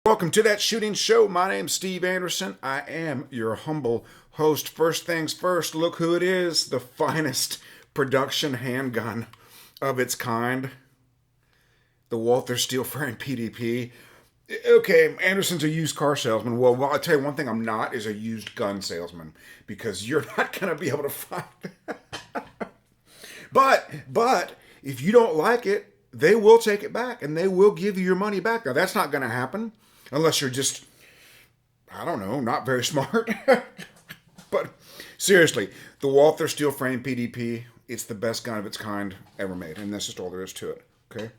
Welcome to That Shooting Show. My name's Steve Anderson. I am your humble host. First things first, look who it is. The finest production handgun of its kind. The Walther Steel Frame PDP. Okay, Anderson's a used car salesman. Well, I'll tell you one thing I'm not is a used gun salesman. Because you're not going to be able to find But if you don't like it, they will take it back and they will give you your money back. Now, that's not going to happen unless you're just, I don't know, not very smart. But seriously, the Walther Steel Frame PDP, it's the best gun of its kind ever made. And that's just all there is to it. Okay?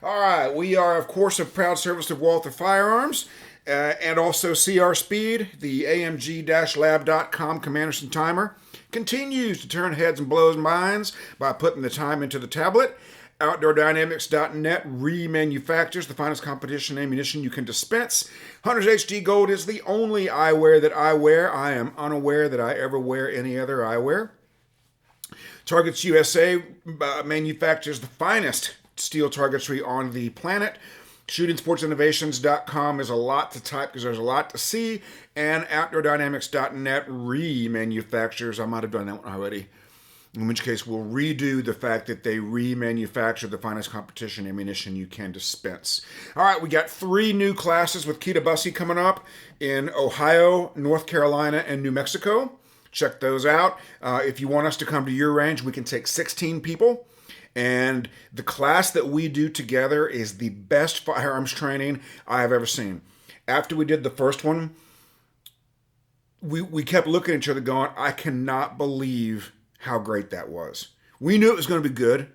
All right. We are, of course, a proud service of Walther Firearms. And also CR Speed, the AMG-lab.com Commanderson timer, continues to turn heads and blows minds by putting the time into the tablet. OutdoorDynamics.net remanufactures the finest competition ammunition you can dispense. Hunter's HD Gold is the only eyewear that I wear. I am unaware that I ever wear any other eyewear. Targets USA manufactures the finest steel targetry on the planet. ShootingSportsInnovations.com is a lot to type because there's a lot to see. And OutdoorDynamics.net remanufactures. I might have done that one already. In which case, we'll redo the fact that they remanufacture the finest competition ammunition you can dispense. All right, we got 3 new classes with Kita Bussey coming up in Ohio, North Carolina, and New Mexico. Check those out. If you want us to come to your range, we can take 16 people. And the class that we do together is the best firearms training I have ever seen. After we did the first one, we kept looking at each other going, I cannot believe how great that was. We knew it was going to be good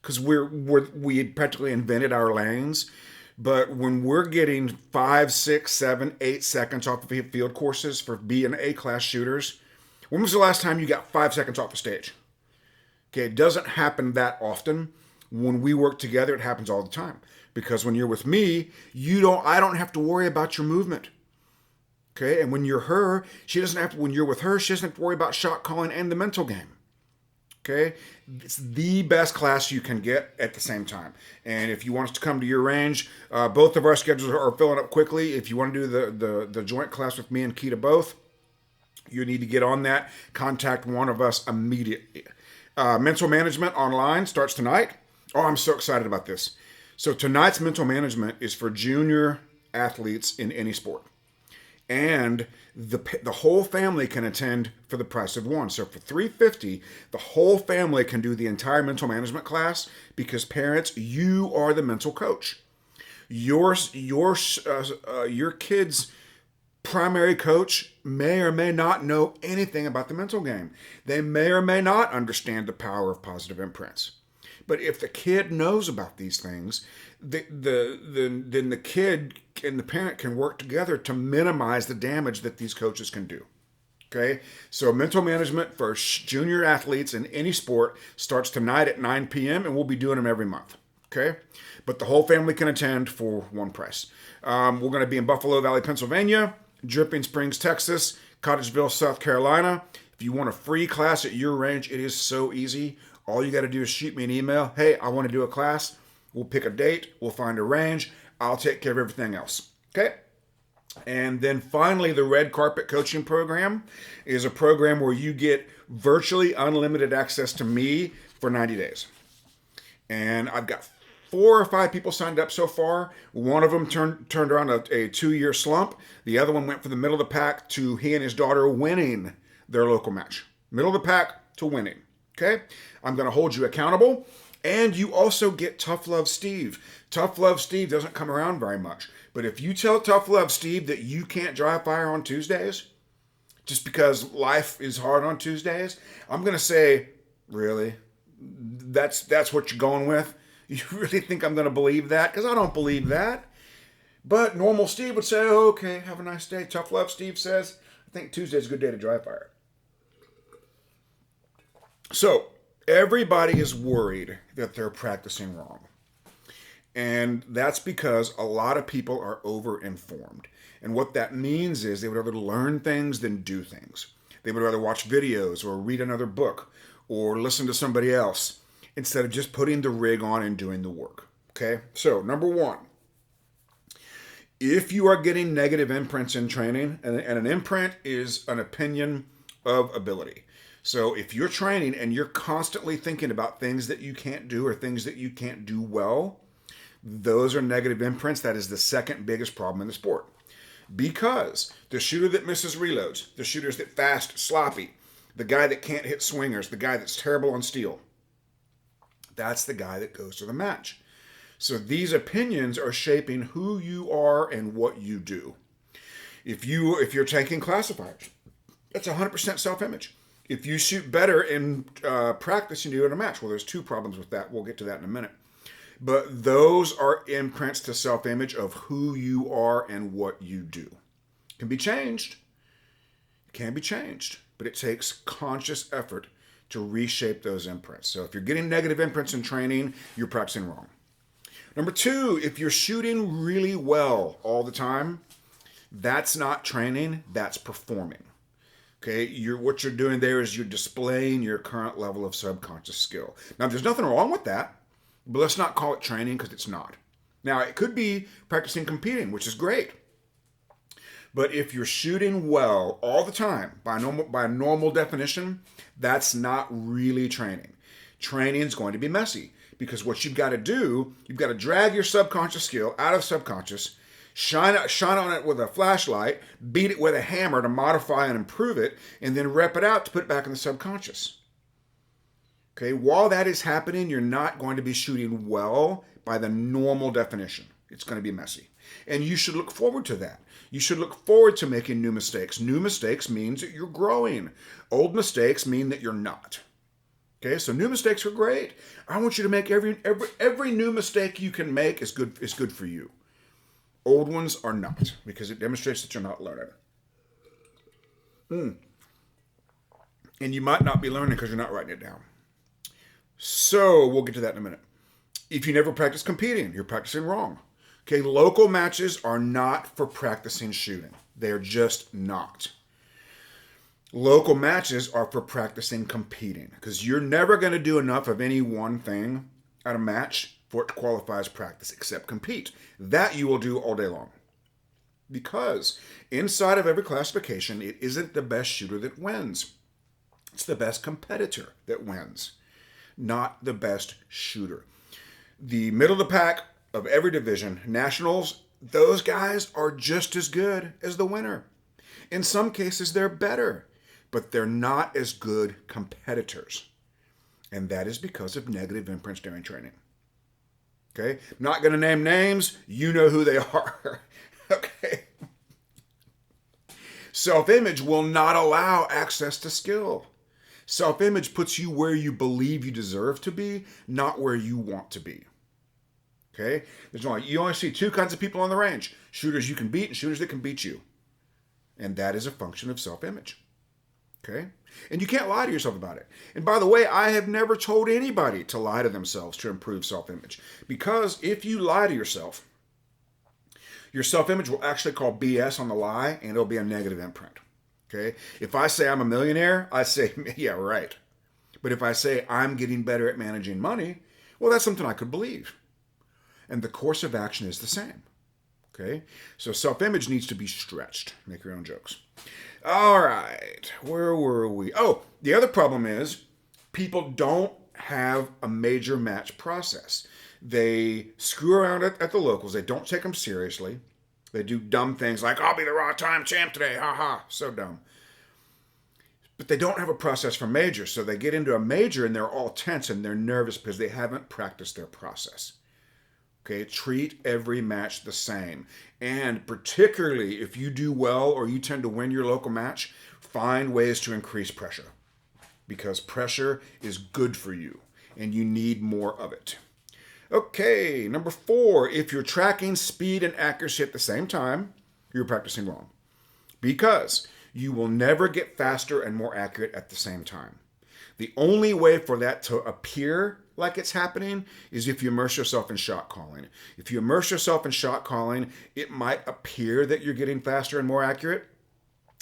because we had practically invented our lanes. But when we're getting 5, 6, 7, 8 seconds off of field courses for B and A class shooters, when was the last time you got 5 seconds off the stage? Okay, it doesn't happen that often. When we work together, it happens all the time. Because when you're with me, I don't have to worry about your movement. Okay, and when you're her, when you're with her, she doesn't have to worry about shot calling and the mental game. Okay, it's the best class you can get at the same time. And if you want us to come to your range, both of our schedules are filling up quickly. If you want to do the joint class with me and Kita both, you need to get on that. Contact one of us immediately. Mental management online starts tonight. Oh, I'm so excited about this. So tonight's mental management is for junior athletes in any sport. And the whole family can attend for the price of one. So for $350, the whole family can do the entire mental management class because parents, you are the mental coach. Your kids' primary coach may or may not know anything about the mental game. They may or may not understand the power of positive imprints. But if the kid knows about these things, then the kid and the parent can work together to minimize the damage that these coaches can do. Okay? So mental management for junior athletes in any sport starts tonight at 9 p.m. and we'll be doing them every month. Okay? But the whole family can attend for one price. We're going to be in Buffalo Valley, Pennsylvania, Dripping Springs, Texas, Cottageville, South Carolina. If you want a free class at your range, it is so easy. All you got to do is shoot me an email. Hey, I want to do a class. We'll pick a date. We'll find a range. I'll take care of everything else. Okay? And then finally, the Red Carpet Coaching Program is a program where you get virtually unlimited access to me for 90 days. And I've got 4 or 5 people signed up so far. One of them turned around a 2-year slump. The other one went from the middle of the pack to he and his daughter winning their local match. Middle of the pack to winning. Okay? I'm going to hold you accountable. And you also get Tough Love Steve. Tough Love Steve doesn't come around very much. But if you tell Tough Love Steve that you can't dry fire on Tuesdays, just because life is hard on Tuesdays, I'm going to say, really? That's what you're going with? You really think I'm going to believe that? Because I don't believe that. But normal Steve would say, oh, okay, have a nice day. Tough Love Steve says, I think Tuesday's a good day to dry fire. So, everybody is worried that they're practicing wrong. And that's because a lot of people are over-informed. And what that means is they would rather learn things than do things. They would rather watch videos or read another book or listen to somebody else instead of just putting the rig on and doing the work. Okay? So, number one, If you are getting negative imprints in training, and an imprint is an opinion of ability. So if you're training and you're constantly thinking about things that you can't do or things that you can't do well, those are negative imprints. That is the second biggest problem in the sport. Because the shooter that misses reloads, the shooters that fast sloppy, the guy that can't hit swingers, the guy that's terrible on steel, that's the guy that goes to the match. So these opinions are shaping who you are and what you do. If you're taking classifiers, that's 100% self-image. If you shoot better in practice than you do in a match, well, there's two problems with that. We'll get to that in a minute. But those are imprints to self-image of who you are and what you do. It can be changed. It can be changed, but it takes conscious effort to reshape those imprints. So if you're getting negative imprints in training, you're practicing wrong. Number two, if you're shooting really well all the time, that's not training, that's performing. Okay, what you're doing there is you're displaying your current level of subconscious skill. Now, there's nothing wrong with that, but let's not call it training because it's not. Now, it could be practicing competing, which is great. But if you're shooting well all the time, by normal definition, that's not really training. Training is going to be messy because what you've got to do, you've got to drag your subconscious skill out of subconscious, shine on it with a flashlight, beat it with a hammer to modify and improve it, and then rep it out to put it back in the subconscious. Okay, while that is happening, you're not going to be shooting well by the normal definition. It's going to be messy. And you should look forward to that. You should look forward to making new mistakes. New mistakes means that you're growing. Old mistakes mean that you're not. Okay, so new mistakes are great. I want you to make every new mistake you can make is good for you. Old ones are not, because it demonstrates that you're not learning. And you might not be learning because you're not writing it down. So we'll get to that in a minute. If you never practice competing, you're practicing wrong. Okay, local matches are not for practicing shooting. They're just not. Local matches are for practicing competing, because you're never going to do enough of any one thing at a match for it to qualify as practice, except compete. That you will do all day long. Because inside of every classification, it isn't the best shooter that wins. It's the best competitor that wins, not the best shooter. The middle of the pack of every division, nationals, those guys are just as good as the winner. In some cases, they're better, but they're not as good competitors. And that is because of negative imprints during training. Okay? I'm not going to name names. You know who they are. Okay? Self-image will not allow access to skill. Self-image puts you where you believe you deserve to be, not where you want to be. Okay? You only see two kinds of people on the range. Shooters you can beat and shooters that can beat you. And that is a function of self-image. Okay? And you can't lie to yourself about it. And by the way, I have never told anybody to lie to themselves to improve self-image. Because if you lie to yourself, your self-image will actually call BS on the lie, and it'll be a negative imprint. Okay? If I say I'm a millionaire, I say, yeah, right. But if I say I'm getting better at managing money, well, that's something I could believe. And the course of action is the same. Okay? So self-image needs to be stretched. Make your own jokes. All right. Where were we? Oh, the other problem is people don't have a major match process. They screw around at the locals. They don't take them seriously. They do dumb things like, I'll be the raw time champ today. Ha ha. So dumb. But they don't have a process for majors. So they get into a major and they're all tense and they're nervous because they haven't practiced their process. Okay, treat every match the same. And particularly if you do well or you tend to win your local match, find ways to increase pressure. Because pressure is good for you and you need more of it. Okay, number 4, if you're tracking speed and accuracy at the same time, you're practicing wrong. Because you will never get faster and more accurate at the same time. The only way for that to appear like it's happening is if you immerse yourself in shot calling. If you immerse yourself in shot calling, it might appear that you're getting faster and more accurate,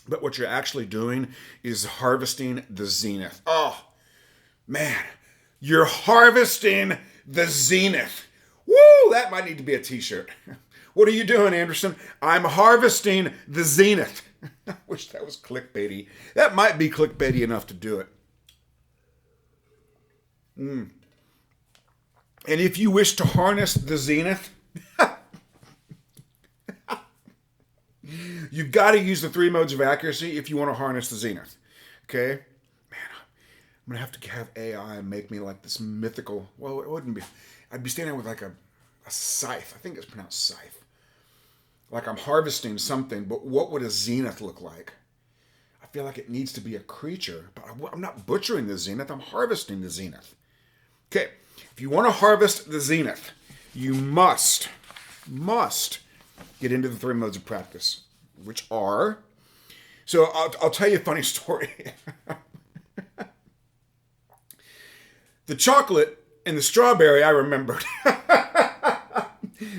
but what you're actually doing is harvesting the zenith. Oh, man, you're harvesting the zenith. Woo, that might need to be a t-shirt. What are you doing, Anderson? I'm harvesting the zenith. I wish that was clickbaity. That might be clickbaity enough to do it. And if you wish to harness the zenith, you've got to use the 3 modes of accuracy if you want to harness the zenith. Okay? Man, I'm going to have to have AI make me like this mythical. Well, it wouldn't be. I'd be standing with like a scythe. I think it's pronounced scythe. Like I'm harvesting something, but what would a zenith look like? I feel like it needs to be a creature, but I'm not butchering the zenith. I'm harvesting the zenith. Okay, if you want to harvest the zenith, you must get into the 3 modes of practice, which are. So I'll tell you a funny story. The chocolate and the strawberry I remembered.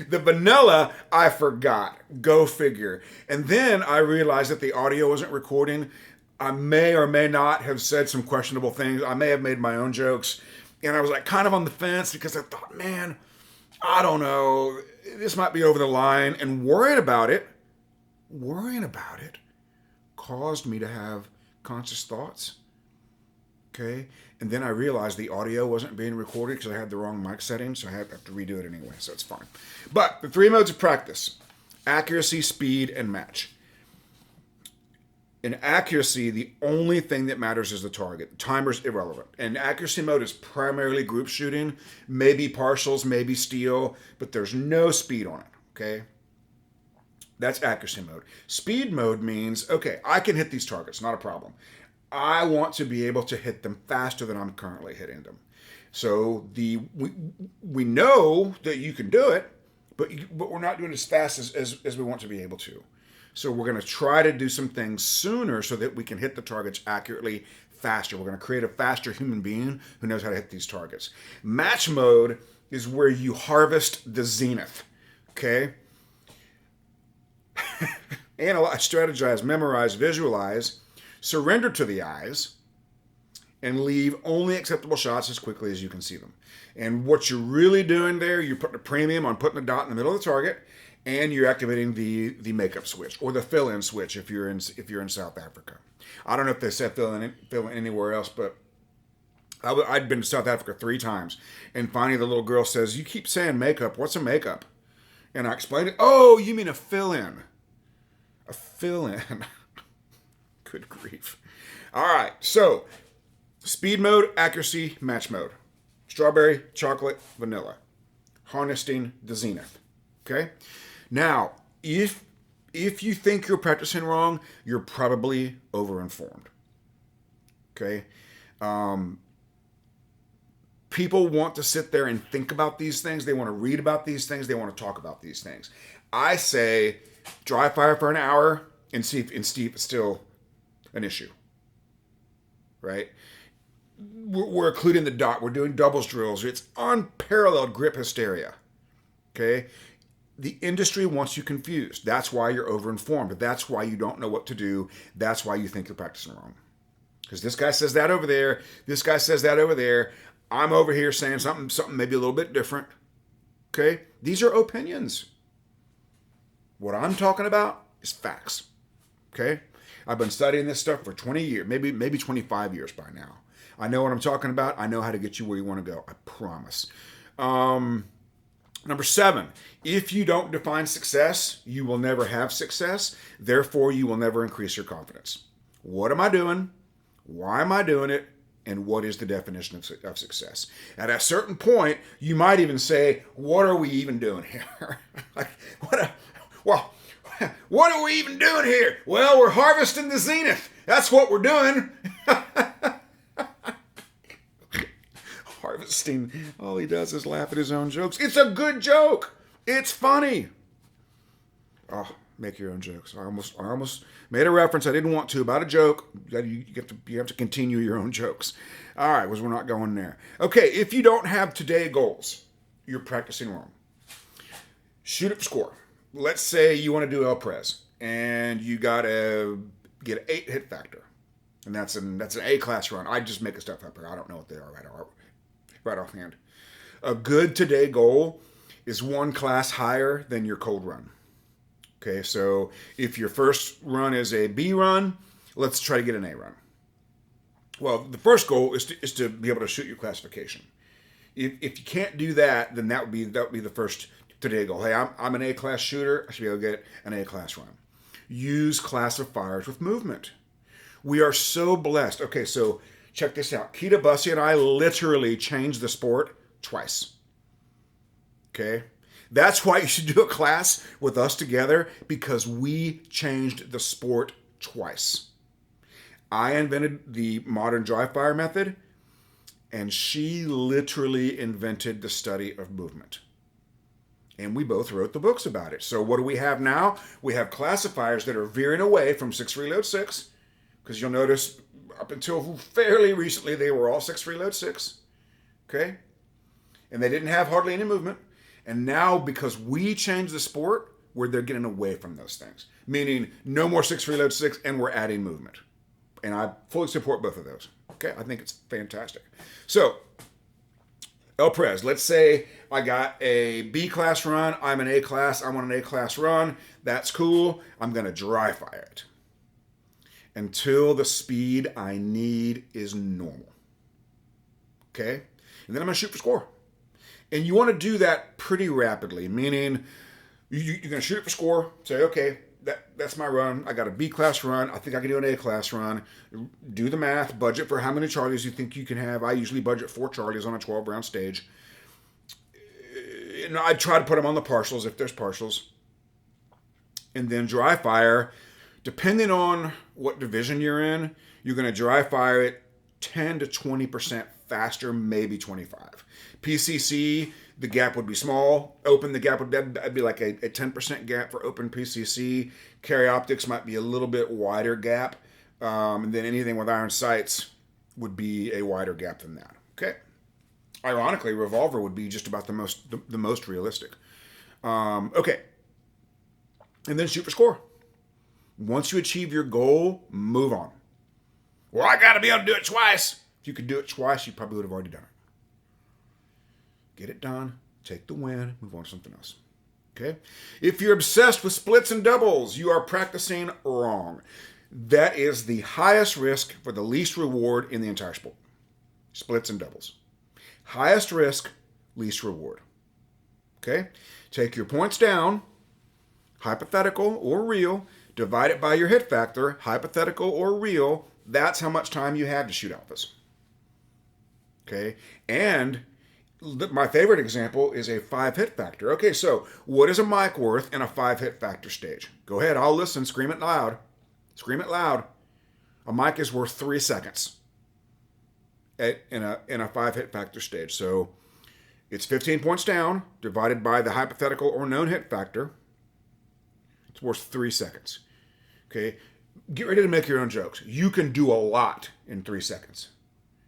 The vanilla, I forgot. Go figure. And then I realized that the audio wasn't recording. I may or may not have said some questionable things. I may have made my own jokes. And I was like kind of on the fence because I thought, man, I don't know. This might be over the line. And worrying about it caused me to have conscious thoughts. Okay? And then I realized the audio wasn't being recorded because I had the wrong mic setting, so I have to redo it anyway, so it's fine. But the 3 modes of practice: accuracy, speed, and match. In accuracy, the only thing that matters is the target. The timer's irrelevant. And accuracy mode is primarily group shooting, maybe partials, maybe steal, but there's no speed on it, okay? That's accuracy mode. Speed mode means, okay, I can hit these targets, not a problem. I want to be able to hit them faster than I'm currently hitting them. So we know that you can do it, but we're not doing it as fast as we want to be able to. So we're going to try to do some things sooner so that we can hit the targets accurately faster. We're going to create a faster human being who knows how to hit these targets. Match mode is where you harvest the zenith. Okay? Analyze, strategize, memorize, visualize. Surrender to the eyes, and leave only acceptable shots as quickly as you can see them. And what you're really doing there, you're putting a premium on putting a dot in the middle of the target, and you're activating the makeup switch or the fill-in switch if you're in South Africa. I don't know if they said fill-in anywhere else, but I'd been to South Africa 3 times, and finally the little girl says, "You keep saying makeup. What's a makeup?" And I explained it. "Oh, you mean a fill-in? A fill-in." Good grief. All right, so speed mode, accuracy, match mode. Strawberry, chocolate, vanilla. Harnessing the zenith. Okay? Now, if you think you're practicing wrong, you're probably overinformed. Okay? People want to sit there and think about these things. They want to read about these things. They want to talk about these things. I say dry fire for an hour and see if it's still an issue, right? We're including the dot. We're doing doubles drills. It's unparalleled grip hysteria, okay? The industry wants you confused. That's why you're overinformed. That's why you don't know what to do. That's why you think you're practicing wrong. Because this guy says that over there. This guy says that over there. I'm over here saying something maybe a little bit different, okay? These are opinions. What I'm talking about is facts, okay? I've been studying this stuff for 20 years, maybe 25 years by now. I know what I'm talking about. I know how to get you where you want to go. I promise. Number 7, if you don't define success, you will never have success. Therefore, you will never increase your confidence. What am I doing? Why am I doing it? And what is the definition of success? At a certain point, you might even say, what are we even doing here? What are we even doing here? Well, we're harvesting the zenith. That's what we're doing. Harvesting. All he does is laugh at his own jokes. It's a good joke. It's funny. Oh, make your own jokes. I almost made a reference I didn't want to about a joke. You have to continue your own jokes. All right, we're not going there. Okay, if you don't have today goals, you're practicing wrong. Shoot up score. Let's say you want to do El Pres, and you got to get an 8 hit factor, and that's an A-class run. I just make stuff up here. I don't know what they are right offhand. A good today goal is one class higher than your cold run. Okay, so if your first run is a B run, let's try to get an A run. Well, the first goal is to be able to shoot your classification. If you can't do that, then that would be the first today goal. Hey, I'm an A class shooter. I should be able to get an A class run. Use classifiers with movement. We are so blessed. Okay, so check this out. Keita Bussey and I literally changed the sport twice. Okay? That's why you should do a class with us together, because we changed the sport twice. I invented the modern dry fire method, and she literally invented the study of movement. And we both wrote the books about it. So what do we have now? We have classifiers that are veering away from 6 reload 6, because you'll notice up until fairly recently they were all 6 reload 6. Okay? And they didn't have hardly any movement. And now, because we changed the sport, they're getting away from those things. Meaning no more 6 reload 6, and we're adding movement. And I fully support both of those. Okay? I think it's fantastic. So, El Prez, let's say I got a B class run. I'm an A class. I want an A class run. That's cool. I'm going to dry fire it until the speed I need is normal. Okay? And then I'm going to shoot for score. And you want to do that pretty rapidly, meaning you're going to shoot it for score, say, okay, that's my run. I got a B class run. I think I can do an A class run. Do the math, budget for how many Charlies you think you can have. I usually budget 4 Charlies on a 12 round stage. And I try to put them on the partials if there's partials. And then dry fire, depending on what division you're in, you're going to dry fire it 10 to 20% faster, maybe 25. PCC, the gap would be small. Open, the gap would be like a 10% gap for open PCC. Carry optics might be a little bit wider gap. And then anything with iron sights would be a wider gap than that. Okay. Ironically, revolver would be just about the most realistic. Okay. And then shoot for score. Once you achieve your goal, move on. Well, I got to be able to do it twice. If you could do it twice, you probably would have already done it. Get it done, take the win, move on to something else. Okay? If you're obsessed with splits and doubles, you are practicing wrong. That is the highest risk for the least reward in the entire sport. Splits and doubles. Highest risk, least reward. Okay? Take your points down, hypothetical or real, divide it by your hit factor, hypothetical or real. That's how much time you have to shoot alphas. Okay? And my favorite example is a 5 hit factor. Okay, so what is a mic worth in a 5 hit factor stage? Go ahead, I'll listen. Scream it loud. Scream it loud. A mic is worth 3 seconds in a 5 hit factor stage. So it's 15 points down divided by the hypothetical or known hit factor. It's worth 3 seconds. Okay, get ready to make your own jokes. You can do a lot in 3 seconds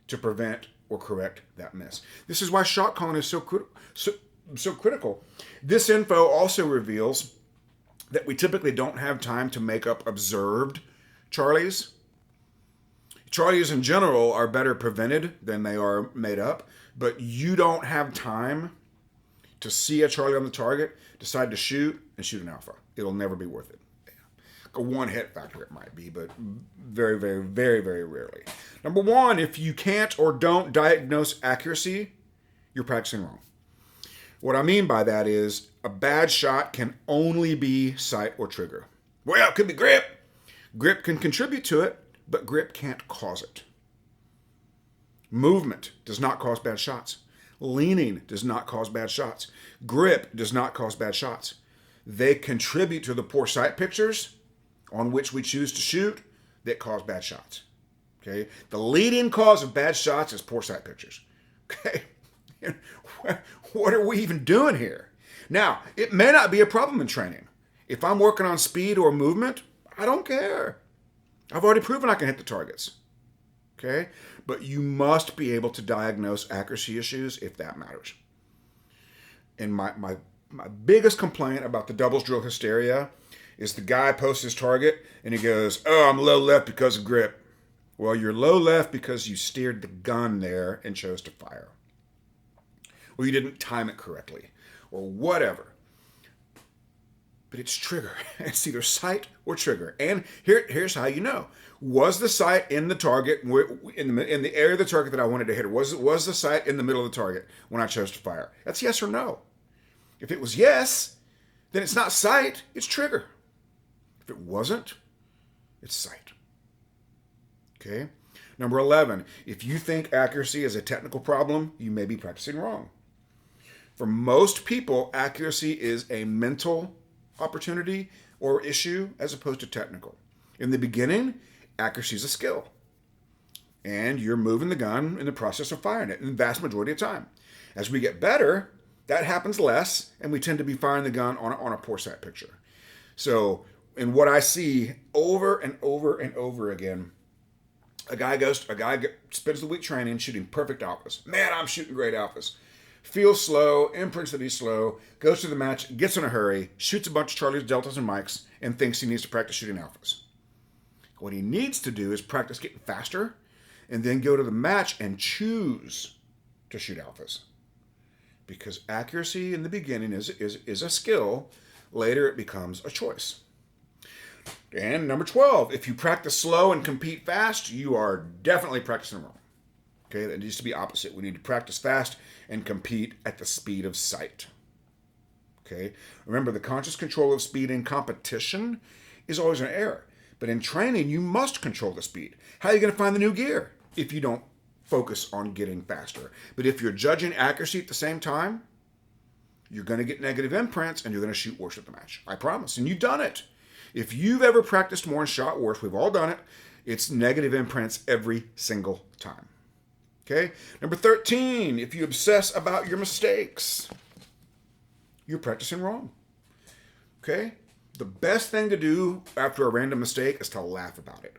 to prevent or correct that miss. This is why shot calling is so critical. This info also reveals that we typically don't have time to make up observed Charlies. Charlies in general are better prevented than they are made up, but you don't have time to see a Charlie on the target, decide to shoot, and shoot an alpha. It'll never be worth it. A 1 hit factor it might be, but very, very, very, very rarely. Number 1, if you can't or don't diagnose accuracy, you're practicing wrong. What I mean by that is a bad shot can only be sight or trigger. Well, it could be grip. Grip can contribute to it, but grip can't cause it. Movement does not cause bad shots. Leaning does not cause bad shots. Grip does not cause bad shots. They contribute to the poor sight pictures on which we choose to shoot that cause bad shots. Okay? The leading cause of bad shots is poor sight pictures. Okay? What are we even doing here? Now, it may not be a problem in training. If I'm working on speed or movement, I don't care. I've already proven I can hit the targets. Okay? But you must be able to diagnose accuracy issues if that matters. And my biggest complaint about the doubles drill hysteria is the guy posts his target and he goes, oh, I'm low left because of grip. Well, you're low left because you steered the gun there and chose to fire. Or you didn't time it correctly. or whatever. But it's trigger. It's either sight or trigger. And here's how you know. Was the sight in the target, in the area of the target that I wanted to hit? Or was the sight in the middle of the target when I chose to fire? That's yes or no. If it was yes, then it's not sight, it's trigger. If it wasn't, it's sight. Okay? Number 11, if you think accuracy is a technical problem, you may be practicing wrong. For most people, accuracy is a mental opportunity or issue as opposed to technical. In the beginning, accuracy is a skill. And you're moving the gun in the process of firing it in the vast majority of the time. As we get better, that happens less, and we tend to be firing the gun on a poor sight picture. So, in what I see over and over and over again, a guy spends the week training, shooting perfect alphas. Man, I'm shooting great alphas. Feels slow, imprints that he's slow, goes to the match, gets in a hurry, shoots a bunch of Charlies, Deltas, and Mikes, and thinks he needs to practice shooting alphas. What he needs to do is practice getting faster, and then go to the match and choose to shoot alphas. Because accuracy in the beginning is a skill, later it becomes a choice. And number 12, if you practice slow and compete fast, you are definitely practicing wrong. Okay, that needs to be opposite. We need to practice fast and compete at the speed of sight. Okay, remember the conscious control of speed in competition is always an error. But in training, you must control the speed. How are you going to find the new gear if you don't focus on getting faster? But if you're judging accuracy at the same time, you're going to get negative imprints and you're going to shoot worse at the match. I promise. And you've done it. If you've ever practiced more and shot worse, we've all done it. It's negative imprints every single time. Okay? Number 13, if you obsess about your mistakes, you're practicing wrong. Okay? The best thing to do after a random mistake is to laugh about it.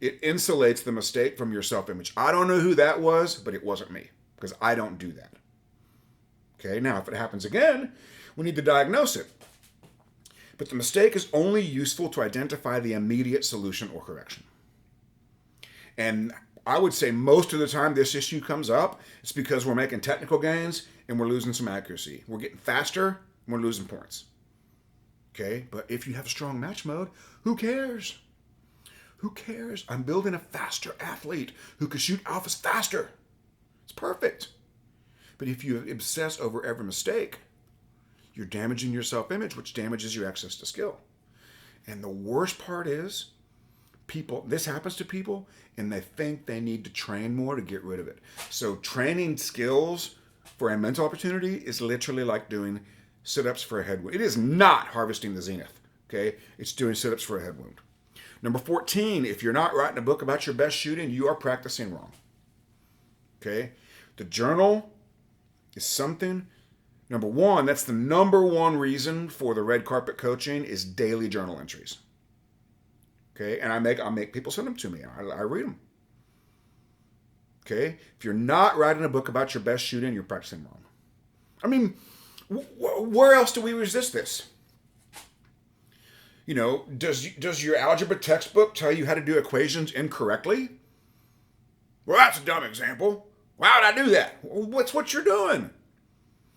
It insulates the mistake from your self-image. I don't know who that was, but it wasn't me, because I don't do that. Okay? Now, if it happens again, we need to diagnose it. But the mistake is only useful to identify the immediate solution or correction. And I would say most of the time this issue comes up, it's because we're making technical gains and we're losing some accuracy. We're getting faster and we're losing points. Okay? But if you have strong match mode, who cares? Who cares? I'm building a faster athlete who can shoot alphas faster. It's perfect. But if you obsess over every mistake, you're damaging your self-image, which damages your access to skill. And the worst part is, this happens to people, and they think they need to train more to get rid of it. So training skills for a mental opportunity is literally like doing sit-ups for a head wound. It is not harvesting the zenith, okay? It's doing sit-ups for a head wound. Number 14, if you're not writing a book about your best shooting, you are practicing wrong, okay? The journal is something. Number one, that's the number one reason for the red carpet coaching is daily journal entries. Okay, and I make people send them to me. I read them. Okay, if you're not writing a book about your best shooting, you're practicing wrong. I mean, where else do we resist this? You know, does your algebra textbook tell you how to do equations incorrectly? Well, that's a dumb example. Why would I do that? What's what you're doing?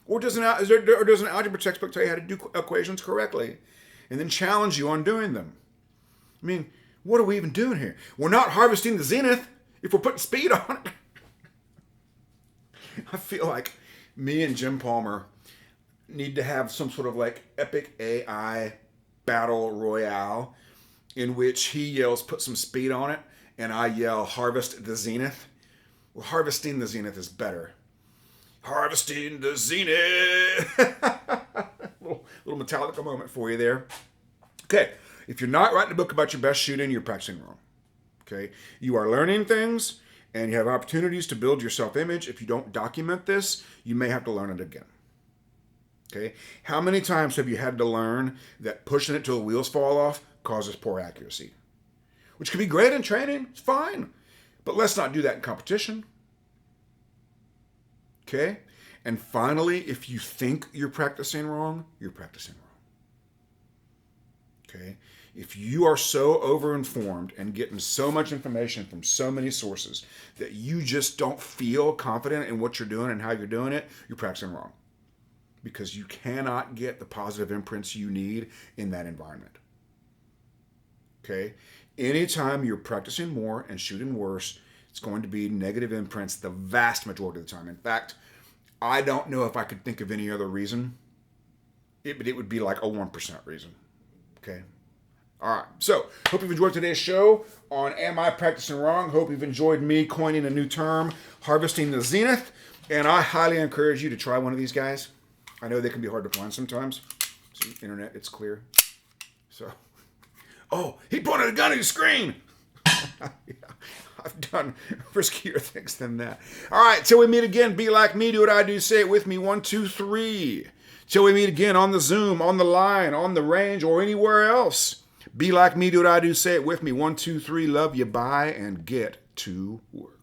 Or does an algebra textbook tell you how to do equations correctly and then challenge you on doing them? I mean, what are we even doing here? We're not harvesting the zenith if we're putting speed on it. I feel like me and Jim Palmer need to have some sort of like epic AI battle royale in which he yells, put some speed on it, and I yell, harvest the zenith. Well, harvesting the zenith is better. Harvesting the zenith. little Metallica moment for you there. Okay, if you're not writing a book about your best shooting, you're practicing wrong. Okay, you are learning things and you have opportunities to build your self-image. If you don't document this, you may have to learn it again. Okay, how many times have you had to learn that pushing it till the wheels fall off causes poor accuracy? Which can be great in training, it's fine. But let's not do that in competition. Okay? And finally, if you think you're practicing wrong, you're practicing wrong. Okay? If you are so overinformed and getting so much information from so many sources that you just don't feel confident in what you're doing and how you're doing it, you're practicing wrong. because you cannot get the positive imprints you need in that environment. Okay? Anytime you're practicing more and shooting worse, it's going to be negative imprints the vast majority of the time. In fact, I don't know if I could think of any other reason, but it would be like a 1% reason. Okay? All right. So, hope you've enjoyed today's show on Am I Practicing Wrong? Hope you've enjoyed me coining a new term, harvesting the zenith. And I highly encourage you to try one of these guys. I know they can be hard to find sometimes. See, internet, it's clear. So, oh, he pointed a gun at the screen. Yeah, I've done riskier things than that. All right, till we meet again, be like me, do what I do, say it with me, 1, 2, 3. Till we meet again on the Zoom, on the line, on the range, or anywhere else. Be like me, do what I do, say it with me, 1, 2, 3, love you, bye, and get to work.